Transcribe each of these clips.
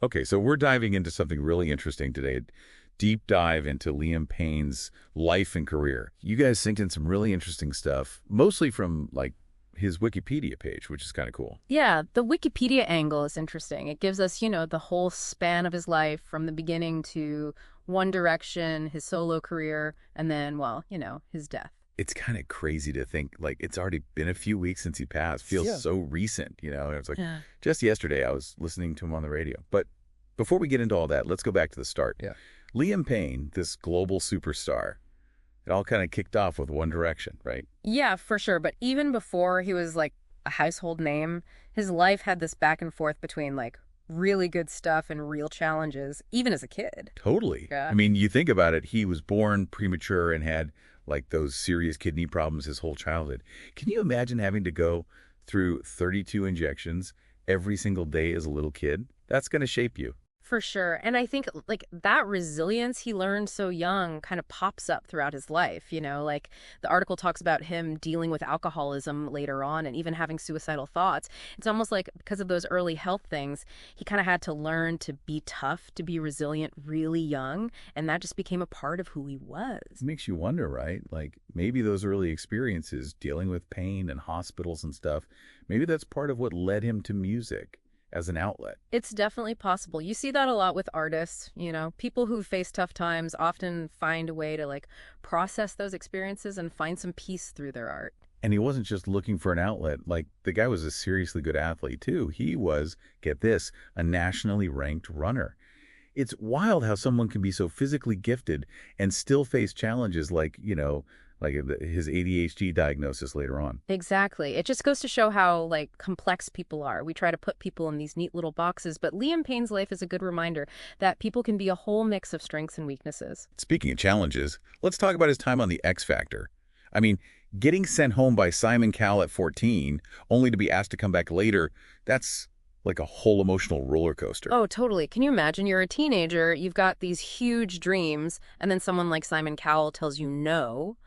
Okay, so we're diving into something really interesting today. A deep dive into Liam Payne's life and career. You guys synced in some really interesting stuff, mostly from like his Wikipedia page, which is kind of cool. Yeah, the Wikipedia angle is interesting. It gives us, the whole span of his life from the beginning to One Direction, his solo career, and then, well, his death. It's kind of crazy to think like it's already been a few weeks since he passed. Feels Yeah. so recent. It's like Yeah. just yesterday I was listening to him on the radio. But before we get into all that, let's go back to the start. Yeah. Liam Payne, this global superstar, it all kind of kicked off with One Direction, right? Yeah, for sure. But even before he was like a household name, his life had this back and forth between like really good stuff and real challenges, even as a kid. Totally. Yeah. I mean, you think about it, he was born premature and had like those serious kidney problems his whole childhood. Can you imagine having to go through 32 injections every single day as a little kid? That's going to shape you. For sure. And I think like that resilience he learned so young kind of pops up throughout his life, like the article talks about him dealing with alcoholism later on and even having suicidal thoughts. It's almost like because of those early health things, he kind of had to learn to be tough, to be resilient really young, and that just became a part of who he was. It makes you wonder, right? Like maybe those early experiences dealing with pain and hospitals and stuff, maybe that's part of what led him to music as an outlet. It's definitely possible. You see that a lot with artists, people who face tough times often find a way to like process those experiences and find some peace through their art. And he wasn't just looking for an outlet. Like, the guy was a seriously good athlete, too. He was, get this, a nationally ranked runner. It's wild how someone can be so physically gifted and still face challenges like his ADHD diagnosis later on. Exactly. It just goes to show how like complex people are. We try to put people in these neat little boxes, but Liam Payne's life is a good reminder that people can be a whole mix of strengths and weaknesses. Speaking of challenges, let's talk about his time on The X Factor. I mean, getting sent home by Simon Cowell at 14, only to be asked to come back later, that's like a whole emotional roller coaster. Oh, totally. Can you imagine? You're a teenager, you've got these huge dreams, and then someone like Simon Cowell tells you no.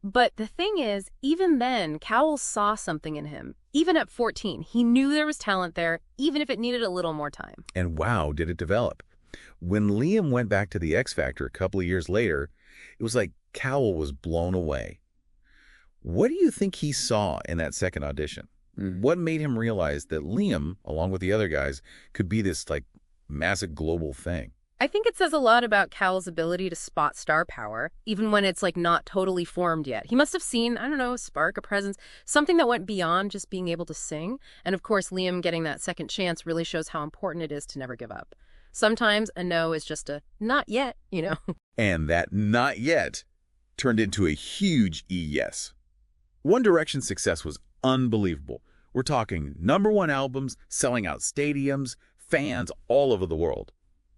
But the thing is, even then, Cowell saw something in him. Even at 14, he knew there was talent there, even if it needed a little more time. And wow, did it develop. When Liam went back to The X Factor a couple of years later, it was like Cowell was blown away. What do you think he saw in that second audition? What made him realize that Liam, along with the other guys, could be this like massive global thing? I think it says a lot about Cowell's ability to spot star power, even when it's like not totally formed yet. He must have seen, I don't know, a spark, a presence, something that went beyond just being able to sing. And of course, Liam getting that second chance really shows how important it is to never give up. Sometimes a no is just a not yet. And that not yet turned into a huge yes. One Direction's success was unbelievable. We're talking #1 albums, selling out stadiums, fans all over the world.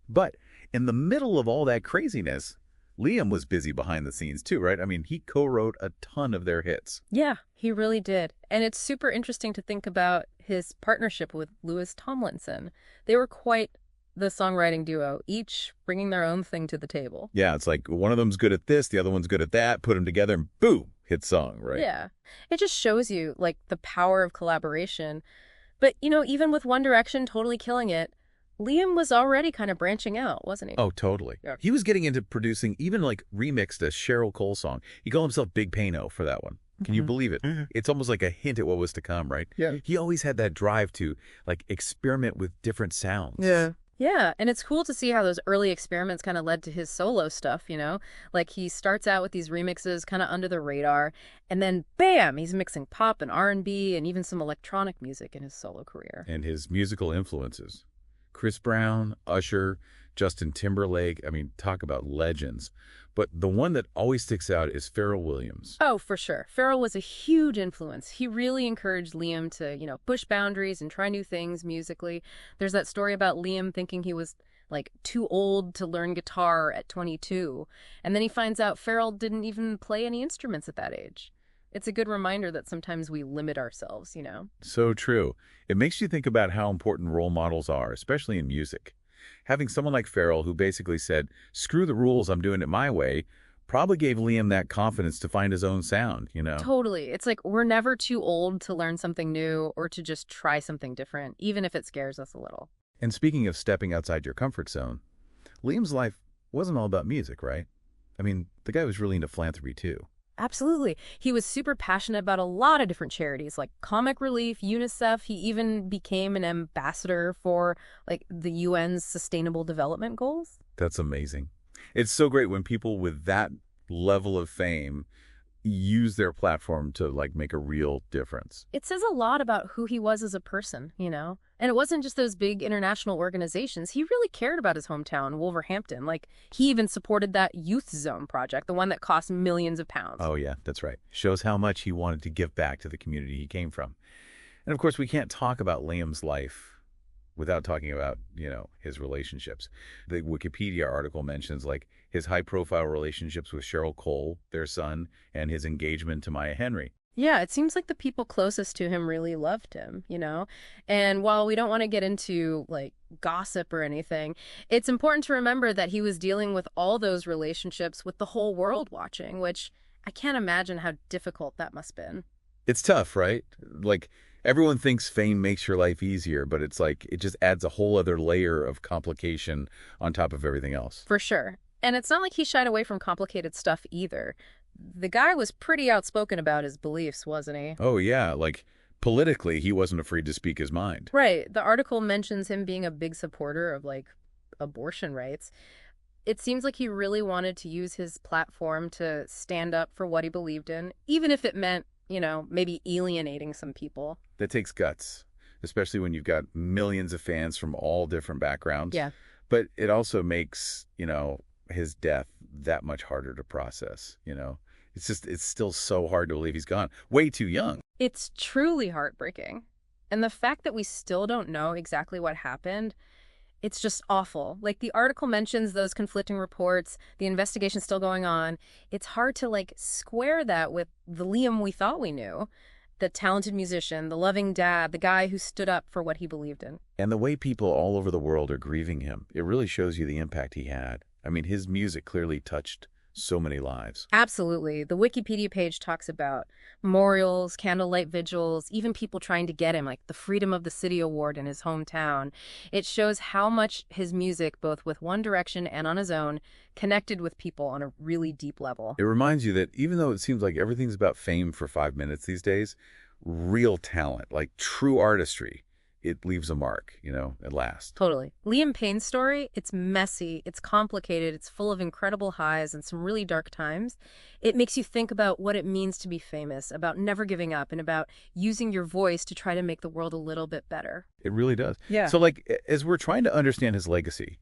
But in the middle of all that craziness, Liam was busy behind the scenes too, right? I mean, he co-wrote a ton of their hits. Yeah, he really did. And it's super interesting to think about his partnership with Louis Tomlinson. They were quite the songwriting duo, each bringing their own thing to the table. Yeah, it's like one of them's good at this, the other one's good at that, put them together and boom, hit song, right? Yeah. It just shows you like the power of collaboration. But, even with One Direction totally killing it, Liam was already kind of branching out, wasn't he? Oh, totally. Yeah. He was getting into producing, even like remixed a Cheryl Cole song. He called himself Big Payno for that one. Can you believe it? It's almost like a hint at what was to come, right? Yeah. He always had that drive to like experiment with different sounds. Yeah, and it's cool to see how those early experiments kind of led to his solo stuff. Like he starts out with these remixes kind of under the radar, and then bam, he's mixing pop and R&B and even some electronic music in his solo career. And his musical influences. Chris Brown, Usher, Justin Timberlake. I mean, talk about legends. But the one that always sticks out is Pharrell Williams. Oh, for sure. Pharrell was a huge influence. He really encouraged Liam to, push boundaries and try new things musically. There's that story about Liam thinking he was like too old to learn guitar at 22. And then he finds out Pharrell didn't even play any instruments at that age. It's a good reminder that sometimes we limit ourselves. So true. It makes you think about how important role models are, especially in music. Having someone like Pharrell who basically said, screw the rules, I'm doing it my way, probably gave Liam that confidence to find his own sound. Totally. It's like we're never too old to learn something new or to just try something different, even if it scares us a little. And speaking of stepping outside your comfort zone, Liam's life wasn't all about music, right? I mean, the guy was really into philanthropy too. Absolutely. He was super passionate about a lot of different charities like Comic Relief, UNICEF. He even became an ambassador for the UN's Sustainable Development Goals. That's amazing. It's so great when people with that level of fame use their platform to make a real difference. It says a lot about who he was as a person, you know? And it wasn't just those big international organizations. He really cared about his hometown, Wolverhampton. He even supported that Youth Zone project, the one that cost millions of pounds. Oh, yeah, that's right. Shows how much he wanted to give back to the community he came from. And of course, we can't talk about Liam's life without talking about, his relationships. The Wikipedia article mentions his high-profile relationships with Cheryl Cole, their son, and his engagement to Maya Henry. Yeah, it seems like the people closest to him really loved him, you know? And while we don't want to get into gossip or anything, it's important to remember that he was dealing with all those relationships with the whole world watching, which I can't imagine how difficult that must have been. It's tough, right? Everyone thinks fame makes your life easier, but it's it just adds a whole other layer of complication on top of everything else. For sure. And it's not like he shied away from complicated stuff either. The guy was pretty outspoken about his beliefs, wasn't he? Oh, yeah. Politically, he wasn't afraid to speak his mind. Right. The article mentions him being a big supporter of, abortion rights. It seems like he really wanted to use his platform to stand up for what he believed in, even if it meant, maybe alienating some people. That takes guts, especially when you've got millions of fans from all different backgrounds. Yeah. But it also makes, his death that much harder to process, It's still so hard to believe he's gone. Way too young. It's truly heartbreaking. And the fact that we still don't know exactly what happened, it's just awful. The article mentions those conflicting reports, the investigation's still going on. It's hard to square that with the Liam we thought we knew. The talented musician, the loving dad, the guy who stood up for what he believed in. And the way people all over the world are grieving him, it really shows you the impact he had. I mean, his music clearly touched so many lives. Absolutely. The Wikipedia page talks about memorials, candlelight vigils, even people trying to get him, the Freedom of the City Award in his hometown. It shows how much his music, both with One Direction and on his own, connected with people on a really deep level. It reminds you that even though it seems like everything's about fame for 5 minutes these days, real talent, true artistry, it leaves a mark, at last. Totally. Liam Payne's story, it's messy, it's complicated, it's full of incredible highs and some really dark times. It makes you think about what it means to be famous, about never giving up, and about using your voice to try to make the world a little bit better. It really does. Yeah. So, as we're trying to understand his legacy,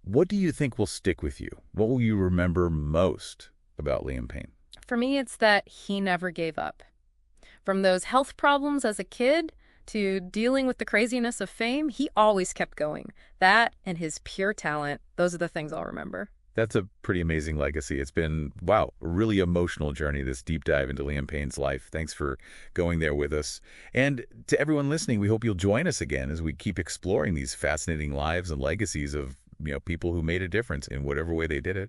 what do you think will stick with you? What will you remember most about Liam Payne? For me, it's that he never gave up. From those health problems as a kid to dealing with the craziness of fame, he always kept going. That and his pure talent, those are the things I'll remember. That's a pretty amazing legacy. It's been, wow, a really emotional journey, this deep dive into Liam Payne's life. Thanks for going there with us. And to everyone listening, we hope you'll join us again as we keep exploring these fascinating lives and legacies of people who made a difference in whatever way they did it.